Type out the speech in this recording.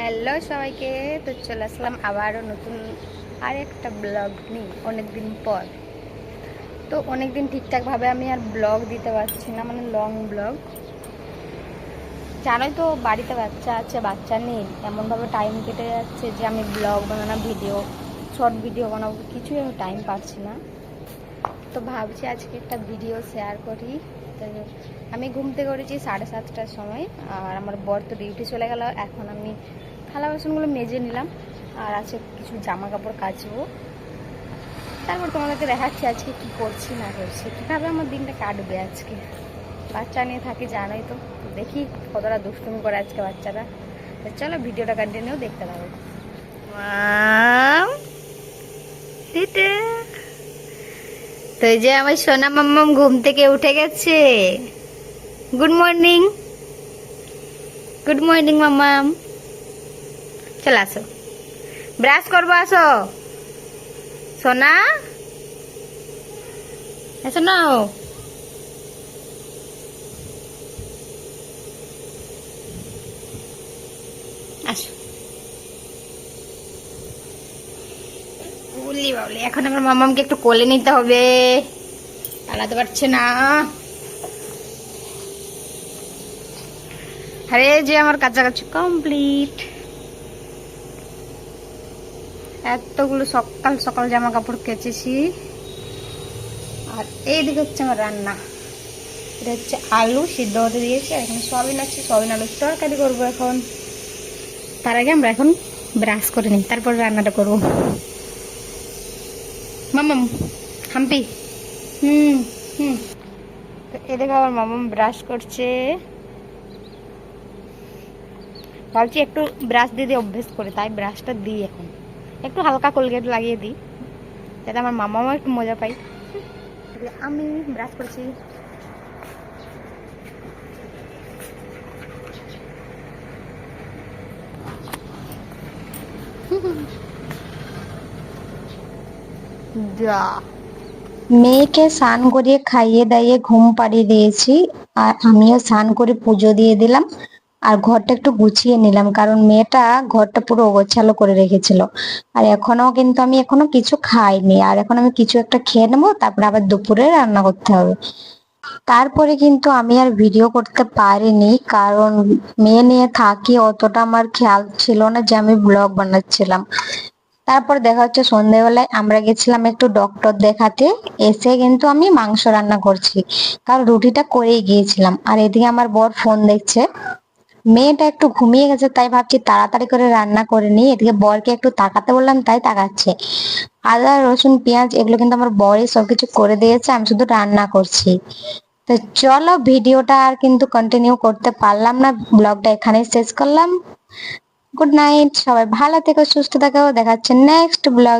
Hello সবাইকে, তো চলে আসলাম আবারও নতুন আরেকটা ব্লগ নিয়ে অনেকদিন পর। তো অনেকদিন ঠিকঠাকভাবে আমি আর ব্লগ দিতে পারছি না, মানে লং ব্লগ। জানোই তো বাড়িতে বাচ্চা আছে, বাচ্চা নেই, এমনভাবে টাইম কেটে যাচ্ছে যে আমি ব্লগ বানানো, ভিডিও, শর্ট ভিডিও বানাবো, কিছুই আমি টাইম পাচ্ছি না। তো ভাবছি আজকে একটা ভিডিও শেয়ার করি। তো আমি ঘুম থেকে উঠেছি 7:30টার সময়, আর আমার বর তো ডিউটি চলে গেল। এখন আমি থালা বাসনগুলো মেজে নিলাম, আর আছে কিছু জামা কাপড় কাচবো। তারপর তোমাদেরকে দেখাচ্ছি আজকে কি করছি না করছি, কীভাবে আমার দিনটা কাটবে আজকে। বাচ্চা নিয়ে থাকি জানোই তো, দেখি কতটা দুষ্টুমি করে আজকে বাচ্চারা। তো চলো ভিডিওটা কন্টিনিউ দেখতে থাকো। তো এই যে আমার সোনা মাম্মাম ঘুম থেকে উঠে গেছে। গুড মর্নিং, গুড মর্নিং মাম্মাম। চলে আসো, ব্রাশ করবো, আসো সোনা, এসো নাও। আসো, উলি বাবলি, এখন আমার মাম্মামকে একটু কোলে নিতে হবে, পালাতে পারছে না। আরে যে আমার কাছাকাছি কমপ্লিট। এতগুলো সকাল সকাল জামা কাপড় কেচেছি। আর এইদিকে হচ্ছে আমার রান্না। এটা হচ্ছে আলু সিদ্ধ হতে দিয়েছি, আর এখানে সয়াবিন আছে, সয়াবিন আলু তরকারি করবো এখন। তার আগে আমরা এখন ব্রাশ করে নিই, তারপর রান্নাটা করবো। মামাম হাম্পি, হুম হুম। তো এদিকে আমার মামাম ব্রাশ করছে। ভাবছি একটু ব্রাশ দিয়ে দিয়ে অভ্যেস করে, তাই ব্রাশটা দিই এখন, একটু হালকা কোলগেট লাগিয়ে দিই, যাতে আমার মামাও একটু মজা পাই। আমি ব্রাশ করছি। মেয়েকে স্নান করিয়ে খাইয়ে দাইয়ে ঘুম পাড়িয়ে দিয়েছি, আর আমিও স্নান করে পুজো দিয়ে দিলাম। আর ঘরটা একটু গুছিয়ে নিলাম, কারণ মেয়েটা ঘরটা পুরো অগোছালো করে রেখেছিল। আর আমি এখনো কিছু খাইনি, আর এখন আমি কিছু একটা খেয়ে নেবো, তারপরে আবার দুপুরে রান্না করতে হবে। তারপরে কিন্তু আমি আর ভিডিও করতে পারিনি, কারণ মেয়ে নিয়ে থাকি, অতটা আমার খেয়াল ছিল না যে আমি ব্লগ বানাচ্ছিলাম। তারপর দেখা হচ্ছে সন্ধ্যেবেলায় আমরা গেছিলাম একটু ডক্টর দেখাতে। এসে কিন্তু আমি মাংস রান্না করছি, কারণ রুটিটা করেই গিয়েছিলাম। আর এদিকে আমার বর ফোন দেখছে। মেয়েটা একটু ঘুমিয়ে গেছে, তাই ভাবছি তাড়াতাড়ি করে রান্না করে নিই। এদিকে বরকে একটু তাকাতে বললাম, তাই তাকাচ্ছে। আদা রসুন পেঁয়াজ এগুলো কিন্তু আমার বরই সবকিছু করে দিয়েছে, আমি শুধু রান্না করছি। তো চলো, ভিডিওটা আর কিন্তু কন্টিনিউ করতে পারলাম না, ব্লগটা এখানেই শেষ করলাম। গুড নাইট, সবাই ভালো থেকো, সুস্থ থেকো, দেখা হচ্ছে নেক্সট ব্লগে।